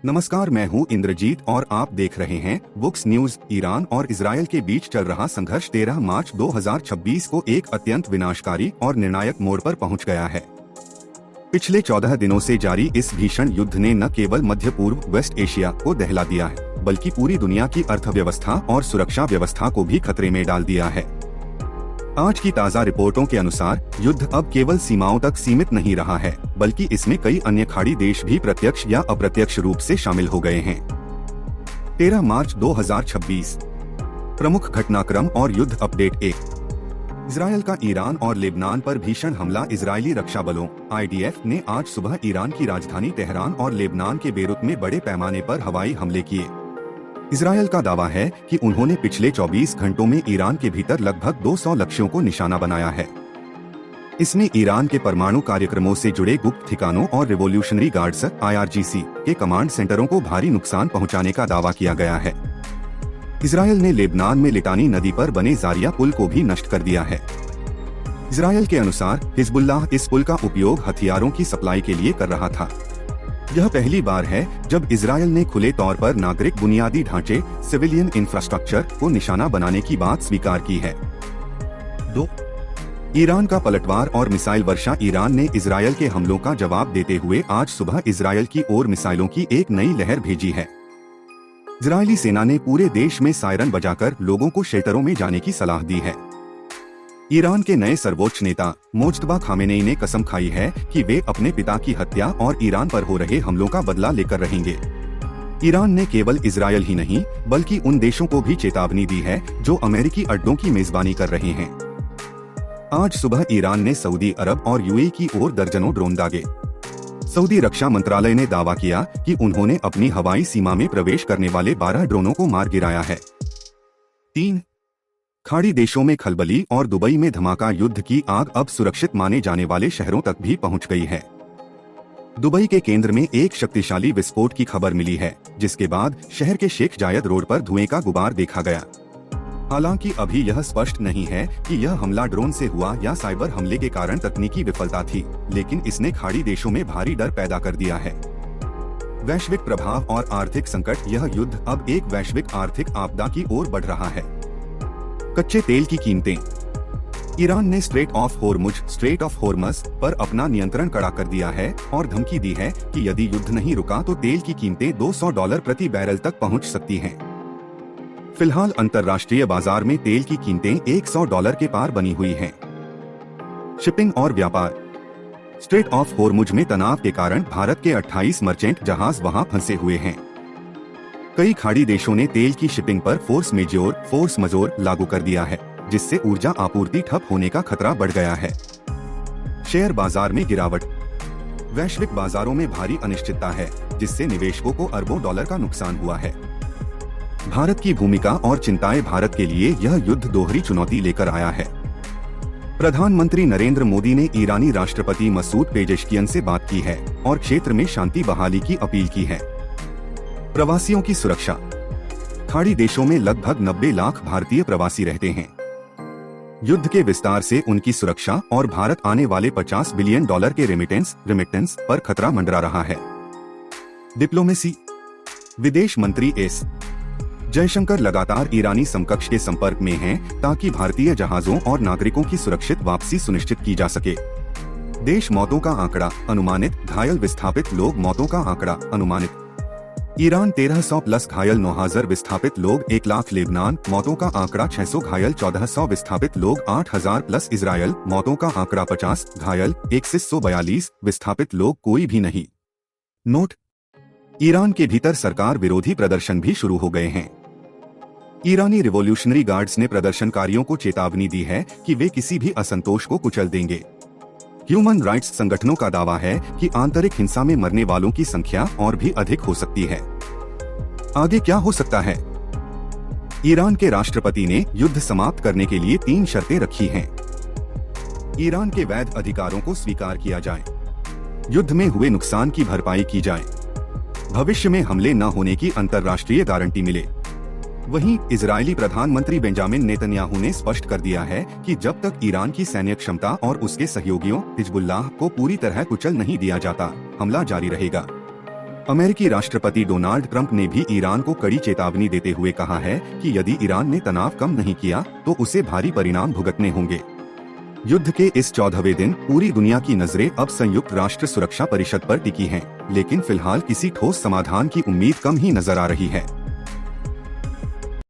नमस्कार, मैं हूं इंद्रजीत और आप देख रहे हैं बुक्स न्यूज। ईरान और इजरायल के बीच चल रहा संघर्ष 13 मार्च 2026 को एक अत्यंत विनाशकारी और निर्णायक मोड़ पर पहुंच गया है। पिछले 14 दिनों से जारी इस भीषण युद्ध ने न केवल मध्य पूर्व वेस्ट एशिया को दहला दिया है, बल्कि पूरी दुनिया की अर्थव्यवस्था और सुरक्षा व्यवस्था को भी खतरे में डाल दिया है। आज की ताज़ा रिपोर्टों के अनुसार युद्ध अब केवल सीमाओं तक सीमित नहीं रहा है, बल्कि इसमें कई अन्य खाड़ी देश भी प्रत्यक्ष या अप्रत्यक्ष रूप से शामिल हो गए हैं। 13 मार्च 2026 प्रमुख घटनाक्रम और युद्ध अपडेट 1। इजरायल का ईरान और लेबनान पर भीषण हमला। इजरायली रक्षा बलों IDF ने आज सुबह ईरान की राजधानी तेहरान और लेबनान के बेरूत में बड़े पैमाने पर हवाई हमले किए। इजरायल का दावा है कि उन्होंने पिछले 24 घंटों में ईरान के भीतर लगभग 200 लक्ष्यों को निशाना बनाया है। इसमें ईरान के परमाणु कार्यक्रमों से जुड़े गुप्त ठिकानों और रिवॉल्यूशनरी गार्ड्स IRGC के कमांड सेंटरों को भारी नुकसान पहुंचाने का दावा किया गया है। इजरायल ने लेबनान में लिटानी नदी पर बने जारिया पुल को भी नष्ट कर दिया है। इजरायल के अनुसार हिजबुल्लाह इस पुल का उपयोग हथियारों की सप्लाई के लिए कर रहा था। यह पहली बार है जब इजरायल ने खुले तौर पर नागरिक बुनियादी ढांचे सिविलियन इंफ्रास्ट्रक्चर को निशाना बनाने की बात स्वीकार की है। 2. ईरान का पलटवार और मिसाइल वर्षा। ईरान ने इजरायल के हमलों का जवाब देते हुए आज सुबह इजरायल की ओर मिसाइलों की एक नई लहर भेजी है। इजरायली सेना ने पूरे देश में सायरन बजाकर लोगों को शेल्टरों में जाने की सलाह दी है। ईरान के नए सर्वोच्च नेता मोज्तबा खामेनेई ने कसम खाई है कि वे अपने पिता की हत्या और ईरान पर हो रहे हमलों का बदला लेकर रहेंगे। ईरान ने केवल इजरायल ही नहीं, बल्कि उन देशों को भी चेतावनी दी है जो अमेरिकी अड्डों की मेजबानी कर रहे हैं। आज सुबह ईरान ने सऊदी अरब और UAE की ओर दर्जनों ड्रोन दागे। सऊदी रक्षा मंत्रालय ने दावा किया कि उन्होंने अपनी हवाई सीमा में प्रवेश करने वाले 12 ड्रोनों को मार गिराया है। 3. खाड़ी देशों में खलबली और दुबई में धमाका। युद्ध की आग अब सुरक्षित माने जाने वाले शहरों तक भी पहुंच गई है। दुबई के केंद्र में एक शक्तिशाली विस्फोट की खबर मिली है, जिसके बाद शहर के शेख जायद रोड पर धुएं का गुबार देखा गया। हालांकि अभी यह स्पष्ट नहीं है कि यह हमला ड्रोन से हुआ या साइबर हमले के कारण तकनीकी विफलता थी, लेकिन इसने खाड़ी देशों में भारी डर पैदा कर दिया है। वैश्विक प्रभाव और आर्थिक संकट। यह युद्ध अब एक वैश्विक आर्थिक आपदा की ओर बढ़ रहा है। कच्चे तेल की कीमतें। ईरान ने स्ट्रेट ऑफ होर्मज पर अपना नियंत्रण कड़ा कर दिया है और धमकी दी है कि यदि युद्ध नहीं रुका तो तेल की कीमतें $200 प्रति बैरल तक पहुंच सकती हैं। फिलहाल अंतर्राष्ट्रीय बाजार में तेल की कीमतें $100 के पार बनी हुई हैं। शिपिंग और व्यापार। स्ट्रेट ऑफ होर्मुज में तनाव के कारण भारत के 28 मर्चेंट जहाज वहां फंसे हुए हैं। कई खाड़ी देशों ने तेल की शिपिंग पर फोर्स मजोर लागू कर दिया है, जिससे ऊर्जा आपूर्ति ठप होने का खतरा बढ़ गया है। शेयर बाजार में गिरावट। वैश्विक बाजारों में भारी अनिश्चितता है, जिससे निवेशकों को अरबों डॉलर का नुकसान हुआ है। भारत की भूमिका और चिंताएं। भारत के लिए यह युद्ध दोहरी चुनौती लेकर आया है। प्रधानमंत्री नरेंद्र मोदी ने ईरानी राष्ट्रपति मसूद पेजेश्कियन से बात की है और क्षेत्र में शांति बहाली की अपील की है। प्रवासियों की सुरक्षा। खाड़ी देशों में लगभग 90 लाख भारतीय प्रवासी रहते हैं। युद्ध के विस्तार से उनकी सुरक्षा और भारत आने वाले $50 बिलियन के रेमिटेंस पर खतरा मंडरा रहा है। डिप्लोमेसी। विदेश मंत्री एस जयशंकर लगातार ईरानी समकक्ष के संपर्क में हैं, ताकि भारतीय जहाजों और नागरिकों की सुरक्षित वापसी सुनिश्चित की जा सके। देश मौतों का आंकड़ा अनुमानित, घायल विस्थापित लोग। मौतों का आंकड़ा अनुमानित। ईरान 1300 प्लस घायल 9000 विस्थापित लोग 1 लाख। लेबनान मौतों का आंकड़ा 600 घायल 1400 विस्थापित लोग 8000 प्लस। इजरायल मौतों का आंकड़ा 50 घायल 142 विस्थापित लोग कोई भी नहीं। नोट: ईरान के भीतर सरकार विरोधी प्रदर्शन भी शुरू हो गए हैं। ईरानी रिवॉल्यूशनरी गार्ड्स ने प्रदर्शनकारियों को चेतावनी दी है कि वे किसी भी असंतोष को कुचल देंगे। ह्यूमन राइट्स संगठनों का दावा है कि आंतरिक हिंसा में मरने वालों की संख्या और भी अधिक हो सकती है। आगे क्या हो सकता है? ईरान के राष्ट्रपति ने युद्ध समाप्त करने के लिए 3 शर्तें रखी हैं। ईरान के वैध अधिकारों को स्वीकार किया जाए, युद्ध में हुए नुकसान की भरपाई की जाए, भविष्य में हमले न होने की अंतर्राष्ट्रीय गारंटी मिले। वहीं इजरायली प्रधानमंत्री बेंजामिन नेतन्याहू ने स्पष्ट कर दिया है कि जब तक ईरान की सैन्य क्षमता और उसके सहयोगियों हिजबुल्लाह को पूरी तरह कुचल नहीं दिया जाता, हमला जारी रहेगा। अमेरिकी राष्ट्रपति डोनाल्ड ट्रंप ने भी ईरान को कड़ी चेतावनी देते हुए कहा है कि यदि ईरान ने तनाव कम नहीं किया तो उसे भारी परिणाम भुगतने होंगे। युद्ध के इस 14वें दिन पूरी दुनिया की नजरें अब संयुक्त राष्ट्र सुरक्षा परिषद पर टिकी हैं, लेकिन फिलहाल किसी ठोस समाधान की उम्मीद कम ही नजर आ रही है।